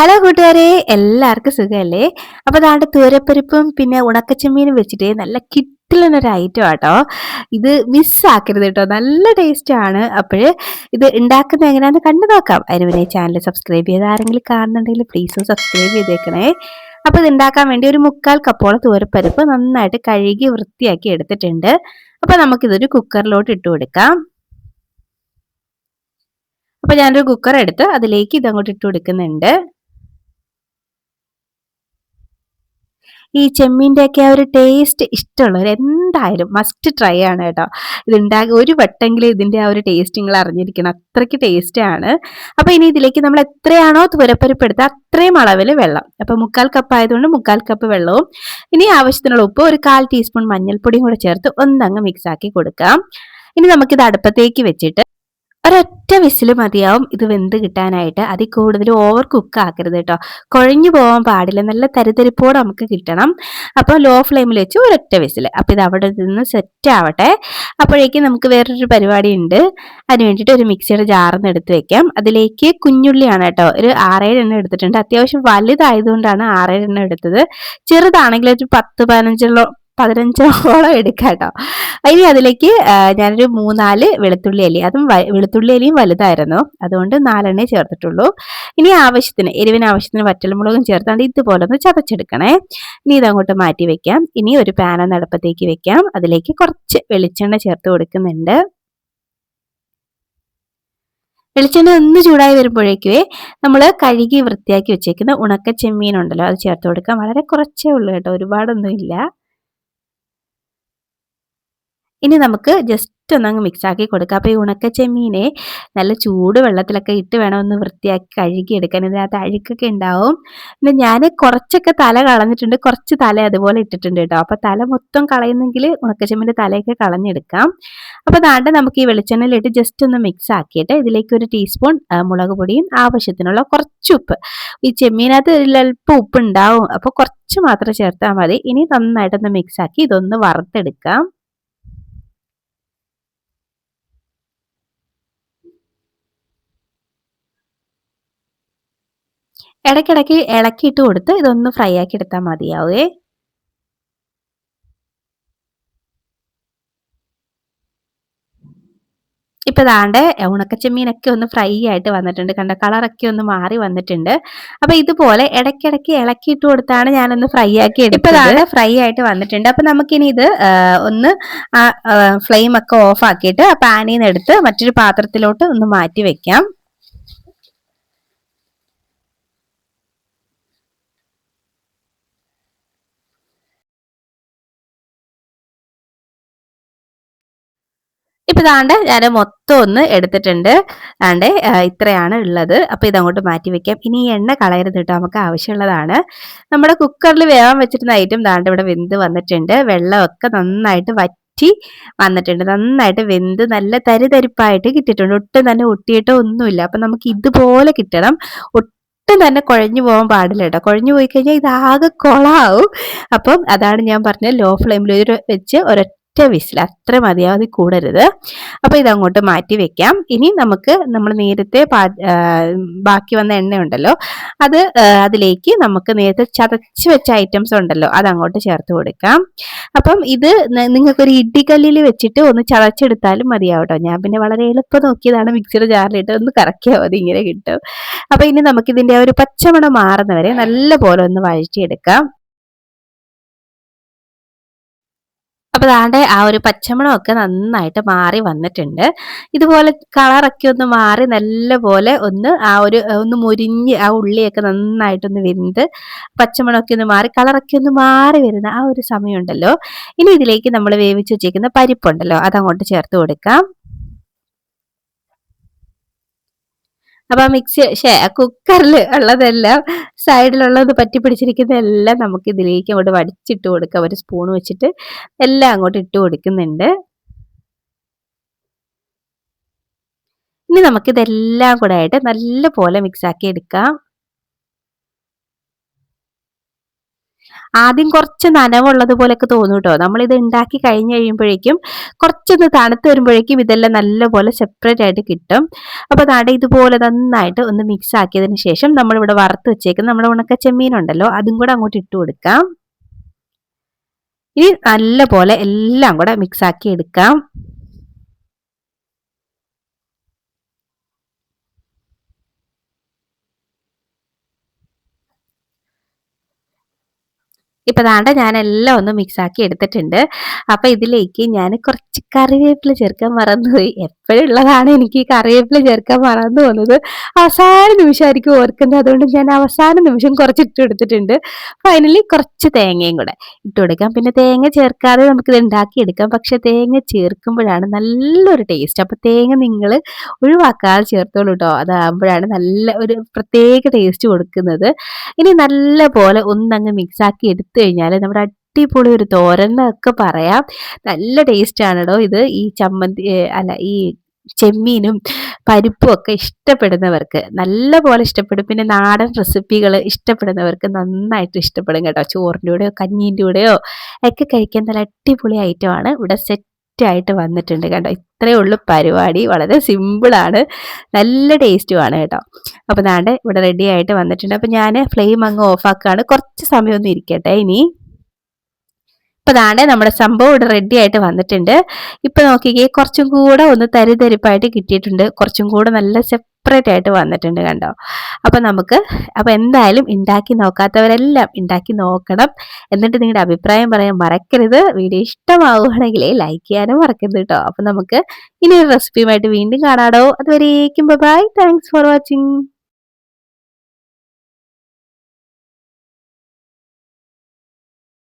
Hello കൂട്ടുകാരെ, എല്ലാവർക്കും സുഖമല്ലേ? അപ്പോൾ ദാണ്ട് തൂരപ്പരിപ്പും പിന്നെ ഉണക്കച്ചെമ്മീനും വെച്ചിട്ട് നല്ല കിട്ടിലൊരു ഐറ്റം ആട്ടോ. ഇത് മിസ്സാക്കരുത് കേട്ടോ, നല്ല ടേസ്റ്റ് ആണ്. അപ്പോൾ ഇത് ഉണ്ടാക്കുന്നത് എങ്ങനെയാണെന്ന് കണ്ടു നോക്കാം. അതിന് മുന്നേ ചാനൽ സബ്സ്ക്രൈബ് ചെയ്ത് ആരെങ്കിലും കാണുന്നുണ്ടെങ്കിൽ പ്ലീസ് സബ്സ്ക്രൈബ് ചെയ്തേക്കണേ. അപ്പോൾ ഇത് ഉണ്ടാക്കാൻ വേണ്ടി ഒരു 1/4 കപ്പോളം തൂരപ്പരിപ്പ് നന്നായിട്ട് കഴുകി വൃത്തിയാക്കി എടുത്തിട്ടുണ്ട്. അപ്പോൾ നമുക്കിതൊരു കുക്കറിലോട്ട് ഇട്ട് കൊടുക്കാം. അപ്പോൾ ഞാനൊരു കുക്കർ എടുത്ത് അതിലേക്ക് ഇതങ്ങോട്ട് ഇട്ട് കൊടുക്കുന്നുണ്ട്. ഈ ചെമ്മീൻ്റെയൊക്കെ ആ ഒരു ടേസ്റ്റ് ഇഷ്ടമുള്ളവർ എന്തായാലും മസ്റ്റ് ട്രൈ ആണ് കേട്ടോ. ഇതുണ്ടാക്കി ഒരു വട്ടെങ്കിലും ഇതിൻ്റെ ആ ഒരു ടേസ്റ്റ് നിങ്ങൾ അറിഞ്ഞിരിക്കണം, അത്രയ്ക്ക് ടേസ്റ്റാണ്. അപ്പോൾ ഇനി ഇതിലേക്ക് നമ്മൾ എത്രയാണോ തുവരപ്പരിപ്പ് എടുത്താൽ അത്രയും അളവിൽ വെള്ളം. അപ്പോൾ 1/4 കപ്പ് ആയതുകൊണ്ട് 1/4 കപ്പ് വെള്ളവും ഇനി ആവശ്യത്തിനുള്ള ഉപ്പ്, ഒരു 1/4 ടീസ്പൂൺ മഞ്ഞൾപ്പൊടിയും കൂടെ ചേർത്ത് ഒന്നങ്ങ് മിക്സ് ആക്കി കൊടുക്കാം. ഇനി നമുക്കിത് അടുപ്പത്തേക്ക് വെച്ചിട്ട് ഒരൊറ്റ വിസിൽ മതിയാവും ഇത് വെന്ത് കിട്ടാനായിട്ട്. അതിൽ കൂടുതൽ ഓവർ കുക്ക് ആക്കരുത് കേട്ടോ, കുഴഞ്ഞു പോകാൻ പാടില്ല, നല്ല തരിതരിപ്പോടെ നമുക്ക് കിട്ടണം. അപ്പോൾ ലോ ഫ്ലെയിമിൽ വെച്ച് ഒരൊറ്റ വിസിൽ. അപ്പോൾ ഇത് അവിടെ നിന്ന് സെറ്റ് ആവട്ടെ. അപ്പോഴേക്കും നമുക്ക് വേറൊരു പരിപാടി ഉണ്ട്. അതിന് വേണ്ടിയിട്ട് ഒരു മിക്സിയുടെ ജാറിന്ന് എടുത്ത് വെക്കാം. അതിലേക്ക് കുഞ്ഞുള്ളിയാണ് കേട്ടോ, ഒരു 6-7 എണ്ണം എടുത്തിട്ടുണ്ട്. അത്യാവശ്യം വലുതായതുകൊണ്ടാണ് 6-7 എണ്ണം എടുത്തത്. ചെറുതാണെങ്കിൽ ഒരു 10-15ഓളം എടുക്കാം കേട്ടോ. ഇനി അതിലേക്ക് ഞാനൊരു 3-4 വെളുത്തുള്ളി അല്ലി, അതും വെളുത്തുള്ളി അലിയും വലുതായിരുന്നു, അതുകൊണ്ട് 4 ചേർത്തിട്ടുള്ളൂ. ഇനി എരിവിന് ആവശ്യത്തിന് വറ്റൽമുളകും ചേർത്താണ്ട് ഇതുപോലെ ഒന്ന് ചതച്ചെടുക്കണേ. ഇനി ഇതങ്ങോട്ട് മാറ്റി വെക്കാം. ഇനി ഒരു പാൻ ഒന്ന് അടുപ്പത്തേക്ക് വെക്കാം. അതിലേക്ക് കുറച്ച് വെളിച്ചെണ്ണ ചേർത്ത് കൊടുക്കുന്നുണ്ട്. വെളിച്ചെണ്ണ ഒന്ന് ചൂടായി വരുമ്പോഴേക്കേ നമ്മൾ കഴുകി വൃത്തിയാക്കി വെച്ചേക്കുന്ന ഉണക്ക ചെമ്മീൻ ഉണ്ടല്ലോ, അത് ചേർത്ത് കൊടുക്കാം. വളരെ കുറച്ചേ ഉള്ളൂ കേട്ടോ, ഒരുപാടൊന്നും ഇല്ല. ഇനി നമുക്ക് ജസ്റ്റ് ഒന്നങ്ങ് മിക്സ് ആക്കി കൊടുക്കാം. അപ്പോൾ ഈ ഉണക്ക ചെമ്മീനെ നല്ല ചൂട് വെള്ളത്തിലൊക്കെ ഇട്ട് വേണം ഒന്ന് വൃത്തിയാക്കി കഴുകിയെടുക്കാൻ. ഇതിനകത്ത് അഴുക്കൊക്കെ ഉണ്ടാവും. പിന്നെ ഞാൻ കുറച്ചൊക്കെ തല കളഞ്ഞിട്ടുണ്ട്, കുറച്ച് തല അതുപോലെ ഇട്ടിട്ടുണ്ട് കേട്ടോ. അപ്പോൾ തല മൊത്തം കളയുന്നെങ്കിൽ ഉണക്കച്ചെമ്മീൻ്റെ തലയൊക്കെ കളഞ്ഞെടുക്കാം. അപ്പോൾ ദാണ്ട് നമുക്ക് ഈ വെളിച്ചെണ്ണയിലിട്ട് ജസ്റ്റ് ഒന്ന് മിക്സ് ആക്കിയിട്ട് ഇതിലേക്ക് ഒരു ടീസ്പൂൺ മുളക് പൊടിയും ആവശ്യത്തിനുള്ള കുറച്ച് ഉപ്പ്. ഈ ചെമ്മീനകത്ത് അല്പം ഉപ്പ് ഉണ്ടാവും, അപ്പോൾ കുറച്ച് മാത്രം ചേർത്താൽ മതി. ഇനി നന്നായിട്ടൊന്ന് മിക്സ് ആക്കി ഇതൊന്ന് വറുത്തെടുക്കാം. ഇടയ്ക്കിടയ്ക്ക് ഇളക്കിയിട്ട് കൊടുത്ത് ഇതൊന്ന് ഫ്രൈ ആക്കി എടുത്താൽ മതിയാവേ. ഇപ്പം ദാണ്ട് ഉണക്കച്ചെമ്മീനൊക്കെ ഒന്ന് ഫ്രൈ ആയിട്ട് വന്നിട്ടുണ്ട്, കണ്ട കളറൊക്കെ ഒന്ന് മാറി വന്നിട്ടുണ്ട്. അപ്പോൾ ഇതുപോലെ ഇടയ്ക്കിടയ്ക്ക് ഇളക്കിയിട്ട് കൊടുത്താണ് ഞാനൊന്ന് ഫ്രൈ ആക്കി എടുത്തത്. ഇപ്പം ദാണ്ട് ഫ്രൈ ആയിട്ട് വന്നിട്ടുണ്ട്. അപ്പം നമുക്കിനി ഇത് ഒന്ന് ഫ്ലെയിം ഒക്കെ ഓഫ് ആക്കിയിട്ട് ആ പാനിൽ നിന്ന് എടുത്ത് മറ്റൊരു പാത്രത്തിലോട്ട് ഒന്ന് മാറ്റി വെക്കാം. ഇപ്പം ദാണ്ട് ഞാൻ മൊത്തം ഒന്ന് എടുത്തിട്ടുണ്ട്. ദാണ്ട് ഇത്രയാണ് ഉള്ളത്. അപ്പോൾ ഇതങ്ങോട്ട് മാറ്റി വെക്കാം. ഇനി ഈ എണ്ണ കളയരുത് കേട്ടോ, നമുക്ക് ആവശ്യമുള്ളതാണ്. നമ്മുടെ കുക്കറിൽ വേവാൻ വെച്ചിരുന്ന ഐറ്റം ദാണ്ട് ഇവിടെ വെന്ത് വന്നിട്ടുണ്ട്. വെള്ളമൊക്കെ നന്നായിട്ട് വറ്റി വന്നിട്ടുണ്ട്, നന്നായിട്ട് വെന്ത് നല്ല തരിതരിപ്പായിട്ട് കിട്ടിയിട്ടുണ്ട്. ഒട്ടും തന്നെ ഒട്ടിയിട്ടോ ഒന്നുമില്ല. അപ്പം നമുക്ക് ഇതുപോലെ കിട്ടണം, ഒട്ടും തന്നെ കുഴഞ്ഞു പോകാൻ പാടില്ല കേട്ടോ. കുഴഞ്ഞു പോയി കഴിഞ്ഞാൽ ഇതാകെ കുളമാവും. അപ്പം അതാണ് ഞാൻ പറഞ്ഞത്, ലോ ഫ്ലെയിമിൽ വെച്ച് ഒരൊറ്റ വിസിൽ അത്ര മതിയാവും, അതിൽ കൂടരുത്. അപ്പോൾ ഇതങ്ങോട്ട് മാറ്റി വെക്കാം. ഇനി നമുക്ക് നമ്മൾ നേരത്തെ ബാക്കി വന്ന എണ്ണയുണ്ടല്ലോ, അത് അതിലേക്ക് നമുക്ക് നേരത്തെ ചതച്ച് വെച്ച ഐറ്റംസ് ഉണ്ടല്ലോ, അതങ്ങോട്ട് ചേർത്ത് കൊടുക്കാം. അപ്പം ഇത് നിങ്ങൾക്കൊരു ഇടികല്ലിൽ വെച്ചിട്ട് ഒന്ന് ചതച്ചെടുത്താലും മതിയാവും കേട്ടോ. ഞാൻ പിന്നെ വളരെ എളുപ്പം നോക്കിയതാണ്, മിക്സിയുടെ ജാറിലിട്ട് ഒന്ന് കറക്കിയാൽ മതി, ഇങ്ങനെ കിട്ടും. അപ്പോൾ ഇനി നമുക്കിതിൻ്റെ ആ ഒരു പച്ചമണം മാറുന്നവരെ നല്ല പോലെ ഒന്ന് വഴറ്റിയെടുക്കാം. അപ്പോൾ ദാണ്ടെ ആ ഒരു പച്ചമണമൊക്കെ നന്നായിട്ട് മാറി വന്നിട്ടുണ്ട്. ഇതുപോലെ കളറൊക്കെ ഒന്ന് മാറി നല്ല പോലെ ഒന്ന് മുരിഞ്ഞ് ആ ഉള്ളിയൊക്കെ നന്നായിട്ടൊന്ന് വെന്ത് പച്ചമണമൊക്കെ ഒന്ന് മാറി കളറൊക്കെ ഒന്ന് മാറി വരുന്ന ആ ഒരു സമയമുണ്ടല്ലോ, ഇനി ഇതിലേക്ക് നമ്മൾ വേവിച്ച് വെച്ചേക്കുന്ന പരിപ്പുണ്ടല്ലോ, അതങ്ങോട്ട് ചേർത്ത് കൊടുക്കാം. അപ്പൊ കുക്കറിൽ ഉള്ളതെല്ലാം സൈഡിലുള്ളത് പറ്റി പിടിച്ചിരിക്കുന്നതെല്ലാം നമുക്ക് ഇതിലേക്ക് അങ്ങോട്ട് വടിച്ചിട്ട് കൊടുക്കാം. ഒരു സ്പൂൺ വെച്ചിട്ട് എല്ലാം അങ്ങോട്ട് ഇട്ട് കൊടുക്കുന്നുണ്ട്. ഇനി നമുക്കിതെല്ലാം കൂടെ ആയിട്ട് നല്ല പോലെ മിക്സ് ആക്കി എടുക്കാം. ആദ്യം കുറച്ച് നനവുള്ളത് പോലെയൊക്കെ തോന്നും കേട്ടോ. നമ്മളിത് ഉണ്ടാക്കി കഴിഞ്ഞ് കഴിയുമ്പോഴേക്കും കുറച്ചൊന്ന് തണുത്ത് വരുമ്പോഴേക്കും ഇതെല്ലാം നല്ലപോലെ സെപ്പറേറ്റ് ആയിട്ട് കിട്ടും. അപ്പോൾ ദാണ്ടെ ഇതുപോലെ നന്നായിട്ട് ഒന്ന് മിക്സ് ആക്കിയതിന് ശേഷം നമ്മളിവിടെ വറുത്ത് വെച്ചേക്കുന്ന നമ്മുടെ ഉണക്ക ചെമ്മീൻ ഉണ്ടല്ലോ, അതും കൂടെ അങ്ങോട്ട് ഇട്ട് കൊടുക്കാം. ഇനി നല്ലപോലെ എല്ലാം കൂടെ മിക്സ് ആക്കി എടുക്കാം. ഇപ്പൊ ദാണ്ട ഞാനെല്ലാം ഒന്ന് മിക്സ് ആക്കി എടുത്തിട്ടുണ്ട്. അപ്പൊ ഇതിലേക്ക് ഞാൻ കുറച്ച് കറിവേപ്പില ചേർക്കാൻ മറന്നുപോയി. എപ്പോഴും ഉള്ളതാണ് എനിക്ക് ഈ കറിവേപ്പില ചേർക്കാൻ മറന്നു പോകുന്നത്. അവസാന നിമിഷമായിരിക്കും ഓർക്കുന്നത്. അതുകൊണ്ട് ഞാൻ അവസാന നിമിഷം കുറച്ച് ഇട്ട് കൊടുത്തിട്ടുണ്ട്. ഫൈനലി കുറച്ച് തേങ്ങയും കൂടെ ഇട്ട് കൊടുക്കാം. പിന്നെ തേങ്ങ ചേർക്കാതെ നമുക്കിത് ഉണ്ടാക്കി എടുക്കാം. പക്ഷെ തേങ്ങ ചേർക്കുമ്പോഴാണ് നല്ലൊരു ടേസ്റ്റ്. അപ്പൊ തേങ്ങ നിങ്ങൾ ഒഴിവാക്കാതെ ചേർത്തോളൂ കേട്ടോ. അതാകുമ്പോഴാണ് നല്ല ഒരു പ്രത്യേക ടേസ്റ്റ് കൊടുക്കുന്നത്. ഇനി നല്ല പോലെ ഒന്നങ്ങ് മിക്സ് ആക്കി എടുത്തു കഴിഞ്ഞാൽ നമ്മുടെ അടിപൊളി ഒരു തോരൻ എന്നൊക്കെ പറയാം. നല്ല ടേസ്റ്റ് ആണെടോ ഇത്. ഈ ചമ്മന്തി അല്ല ഈ ചെമ്മീനും പരിപ്പും ഒക്കെ ഇഷ്ടപ്പെടുന്നവർക്ക് നല്ല പോലെ ഇഷ്ടപ്പെടും. പിന്നെ നാടൻ റെസിപ്പികൾ ഇഷ്ടപ്പെടുന്നവർക്ക് നന്നായിട്ട് ഇഷ്ടപ്പെടും കേട്ടോ. ചോറിൻ്റെ കൂടെയോ കഞ്ഞീൻ്റെ കൂടെയോ ഒക്കെ കഴിക്കാൻ നല്ല അടിപൊളി ഐറ്റമാണ്. ഇവിടെ സെറ്റ് ആയിട്ട് വന്നിട്ടുണ്ട് കേട്ടോ. ഇത്രയേ ഉള്ളൂ പരിപാടി. വളരെ സിമ്പിളാണ്, നല്ല ടേസ്റ്റുമാണ് കേട്ടോ. അപ്പോൾ ദാണ്ടെ ഇവിടെ റെഡി ആയിട്ട് വന്നിട്ടുണ്ട്. അപ്പോൾ ഞാൻ ഫ്ലെയിം അങ്ങ് ഓഫ് ആക്കുകയാണ്. കുറച്ച് സമയം ഒന്ന് ഇരിക്കട്ടെ ഇനി. ഇപ്പൊ ദാണ്ടെ നമ്മുടെ സംഭവം ഇവിടെ റെഡി ആയിട്ട് വന്നിട്ടുണ്ട്. ഇപ്പൊ നോക്കിക്കേ, കുറച്ചും കൂടെ ഒന്ന് തരിതരിപ്പായിട്ട് കിട്ടിയിട്ടുണ്ട്. കുറച്ചും കൂടെ നല്ല സെപ്പറേറ്റ് ആയിട്ട് വന്നിട്ടുണ്ട് കണ്ടോ. അപ്പൊ എന്തായാലും ഉണ്ടാക്കി നോക്കാത്തവരെല്ലാം ഉണ്ടാക്കി നോക്കണം. എന്നിട്ട് നിങ്ങളുടെ അഭിപ്രായം പറയാൻ മറക്കരുത്. വീഡിയോ ഇഷ്ടമാവുകയാണെങ്കിൽ ലൈക്ക് ചെയ്യാനും മറക്കരുത് കേട്ടോ. അപ്പൊ നമുക്ക് ഇനി ഒരു റെസിപ്പിയുമായിട്ട് വീണ്ടും കാണാടോ. അതുവരേക്കും ബൈ. Thanks for watching.